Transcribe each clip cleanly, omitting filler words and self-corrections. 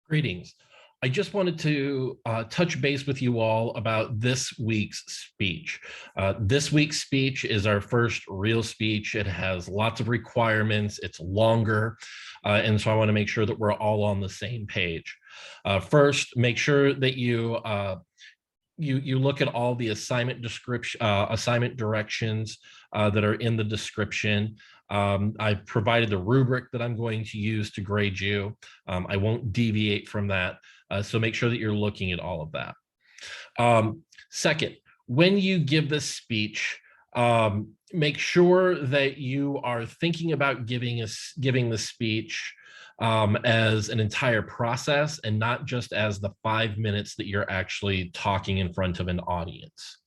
Greetings. I just wanted to touch base with you all about this week's speech. This week's speech is our first real speech. It has lots of requirements. It's longer. And so I want to make sure that we're all on the same page. First, make sure that you look at all the assignment description, assignment directions that are in the description. I've provided the rubric that I'm going to use to grade you. I won't deviate from that. So make sure that you're looking at all of that. Second, when you give this speech, make sure that you are thinking about giving the speech as an entire process and not just as the 5 minutes that you're actually talking in front of an audience.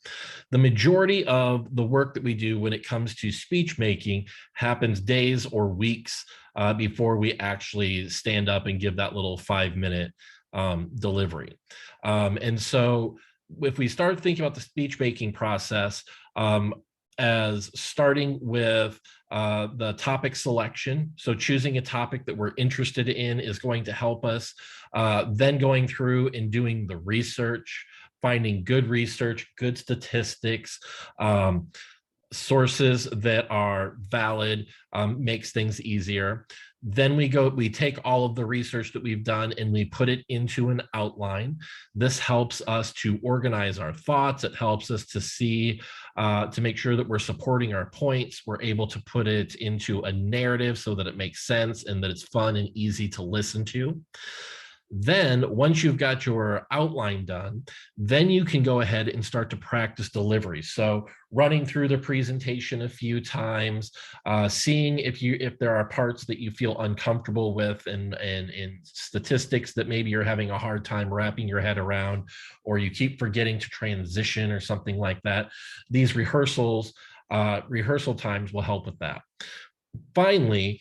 The majority of the work that we do when it comes to speech making happens days or weeks before we actually stand up and give that little 5-minute delivery. And so if we start thinking about the speech making process as starting with the topic selection, so choosing a topic that we're interested in is going to help us, then going through and doing the research, finding good research, good statistics, sources that are valid, makes things easier. Then we take all of the research that we've done and we put it into an outline. This helps us to organize our thoughts. It helps us to see, to make sure that we're supporting our points. We're able to put it into a narrative so that it makes sense and that it's fun and easy to listen to. Then once you've got your outline done, then you can go ahead and start to practice delivery. So running through the presentation a few times, seeing if there are parts that you feel uncomfortable with and statistics that maybe you're having a hard time wrapping your head around, or you keep forgetting to transition or something like that. These rehearsal times will help with that. Finally,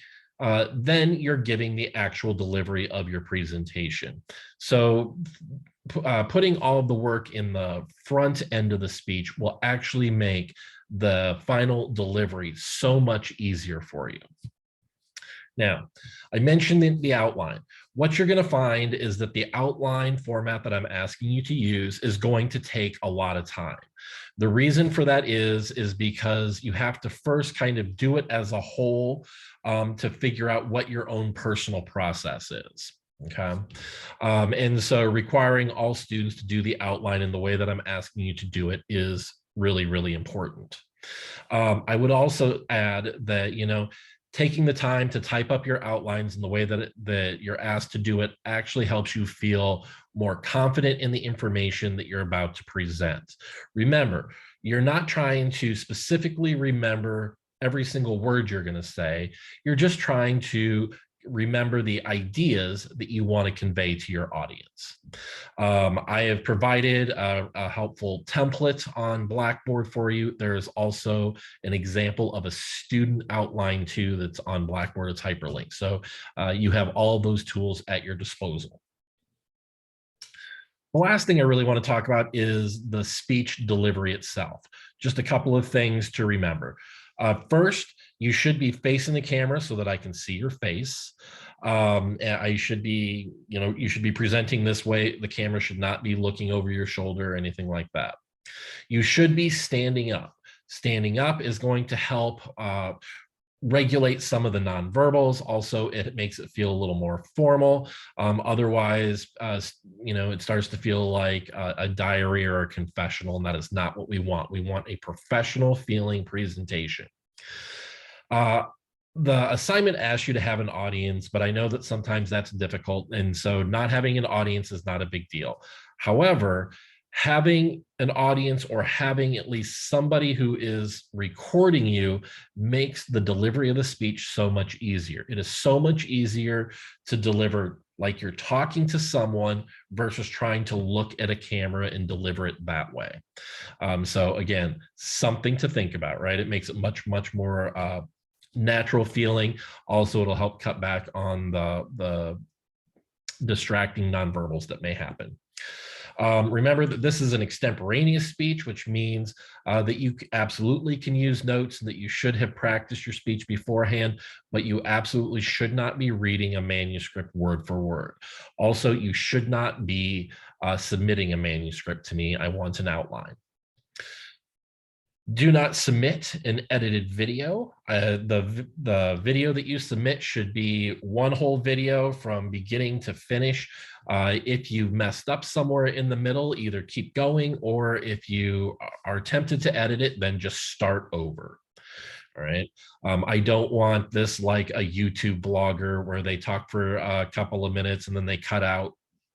then you're giving the actual delivery of your presentation. So putting all of the work in the front end of the speech will actually make the final delivery so much easier for you. Now, I mentioned the outline. What you're going to find is that the outline format that I'm asking you to use is going to take a lot of time. The reason for that is because you have to first kind of do it as a whole to figure out what your own personal process is. Okay. And so requiring all students to do the outline in the way that I'm asking you to do it is really, really important. I would also add that, taking the time to type up your outlines in the way that you're asked to do it actually helps you feel more confident in the information that you're about to present. Remember, you're not trying to specifically remember every single word you're going to say. You're just trying to remember the ideas that you want to convey to your audience. I have provided a helpful template on Blackboard for you. There's also an example of a student outline too that's on Blackboard. It's hyperlinked. So you have all of those tools at your disposal. The last thing I really want to talk about is the speech delivery itself. Just a couple of things to remember. First, you should be facing the camera so that I can see your face. You should be presenting this way. The camera should not be looking over your shoulder or anything like that. You should be standing up. Standing up is going to help regulate some of the nonverbals. Also, it makes it feel a little more formal. Otherwise, it starts to feel like a diary or a confessional, and that is not what we want. We want a professional feeling presentation. The assignment asks you to have an audience, but I know that sometimes that's difficult, and so not having an audience is not a big deal. However, having an audience or having at least somebody who is recording you makes the delivery of the speech so much easier. It is so much easier to deliver like you're talking to someone versus trying to look at a camera and deliver it that way. So again, something to think about, right? It makes it much, much more natural feeling. Also, it'll help cut back on the distracting nonverbals that may happen. Remember that this is an extemporaneous speech, which means that you absolutely can use notes and that you should have practiced your speech beforehand, but you absolutely should not be reading a manuscript word for word. Also, you should not be submitting a manuscript to me. I want an outline. Do not submit an edited video. The video that you submit should be one whole video from beginning to finish. If you've messed up somewhere in the middle, either keep going, or if you are tempted to edit it, then just start over. All right. I don't want this like a YouTube blogger where they talk for a couple of minutes and then they cut out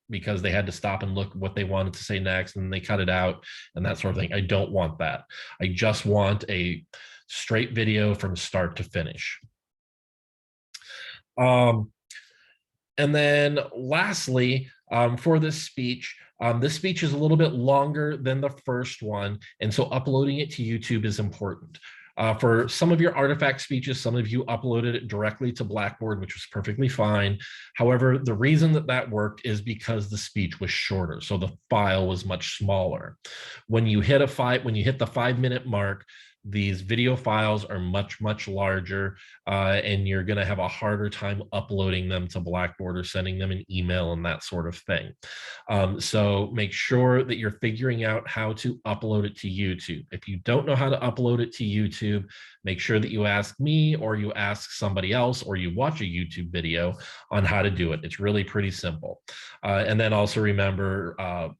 because they had to stop and look what they wanted to say next and they cut it out and that sort of thing. I don't want that. I just want a straight video from start to finish. And then lastly, for this speech is a little bit longer than the first one, and so uploading it to YouTube is important. For some of your artifact speeches, some of you uploaded it directly to Blackboard, which was perfectly fine. However, the reason that that worked is because the speech was shorter, so the file was much smaller. When you hit the 5-minute mark, these video files are much, much larger, and you're going to have a harder time uploading them to Blackboard or sending them an email and that sort of thing. So make sure that you're figuring out how to upload it to YouTube. If you don't know how to upload it to YouTube, make sure that you ask me or you ask somebody else or you watch a YouTube video on how to do it. It's really pretty simple. And then also remember,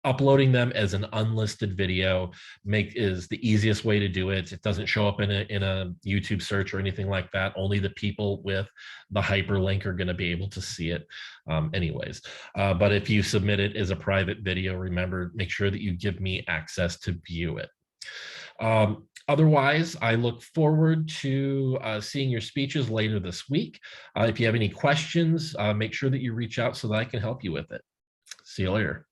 uploading them as an unlisted video is the easiest way to do it. It doesn't show up in a YouTube search or anything like that. Only the people with the hyperlink are going to be able to see it anyways. But if you submit it as a private video, remember, make sure that you give me access to view it. Otherwise, I look forward to seeing your speeches later this week. If you have any questions, make sure that you reach out so that I can help you with it. See you later.